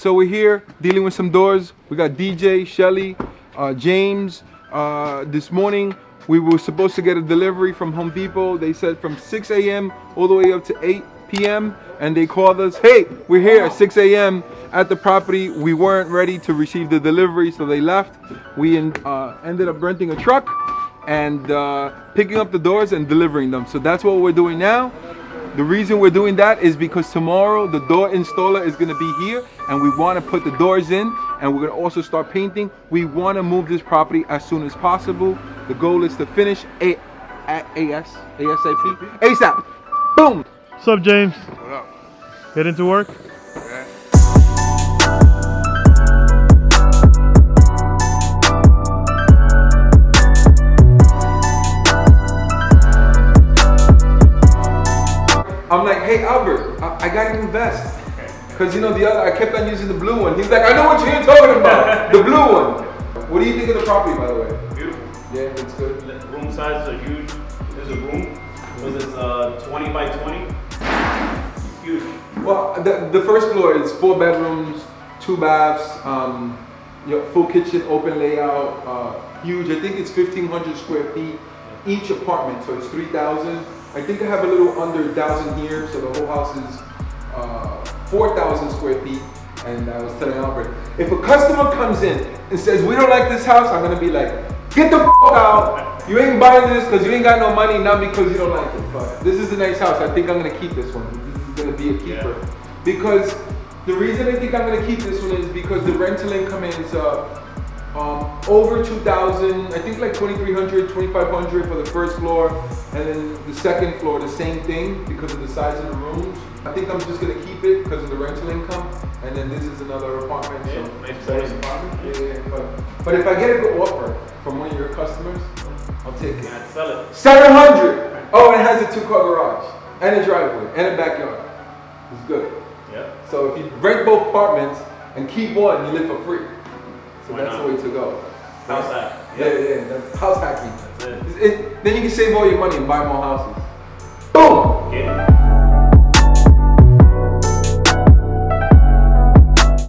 So we're here dealing with some doors. We got DJ, Shelly, James. This morning we were supposed to get a delivery from Home Depot. They said from 6 a.m. all the way up to 8 p.m. and they called us, hey, we're here at 6 a.m. at the property. We weren't ready to receive the delivery, so they left. We ended up renting a truck and picking up the doors and delivering them. So that's what we're doing now. The reason we're doing that is because tomorrow the door installer is going to be here and we want to put the doors in and we're going to also start painting. We want to move this property as soon as possible. The goal is to finish ASAP. Boom! What's up, James? What up? Get into work? Okay. I'm like, hey Albert, I got a new vest. Cause you know the other, I kept on using the blue one. He's like, I know what you're talking about, the blue one. What do you think of the property, by the way? Beautiful. Yeah, it's good. Room sizes are huge. There's a room. It's 20 by 20. Huge. Well, the first floor is 4 bedrooms, 2 baths, full kitchen, open layout, huge. I think it's 1,500 square feet each apartment, so it's 3,000. I think I have a little under 1,000 here, so the whole house is 4,000 square feet. And I was telling Albert, if a customer comes in and says, we don't like this house, I'm gonna be like, get the f out. You ain't buying this because you ain't got no money, not because you don't like it. But this is a nice house. I think I'm gonna keep this one. This is gonna be a keeper. Yeah. Because the reason I think I'm gonna keep this one is because the rental income is over 2,000, I think like 2,300, 2,500 for the first floor, and then the second floor, the same thing because of the size of the rooms. I think I'm just gonna keep it because of the rental income, and then this is another apartment. Yeah, so nice size apartment. Yeah, but if I get a good offer from one of your customers, I'll take it. I'd sell it. 700. Oh, and it has a 2-car garage and a driveway and a backyard. It's good. Yeah. So if you rent both apartments and keep one, you live for free. So Why that's not? the way to go. House hack. Yeah. That's house hacking. That's it. Then you can save all your money and buy more houses. Boom! Get it.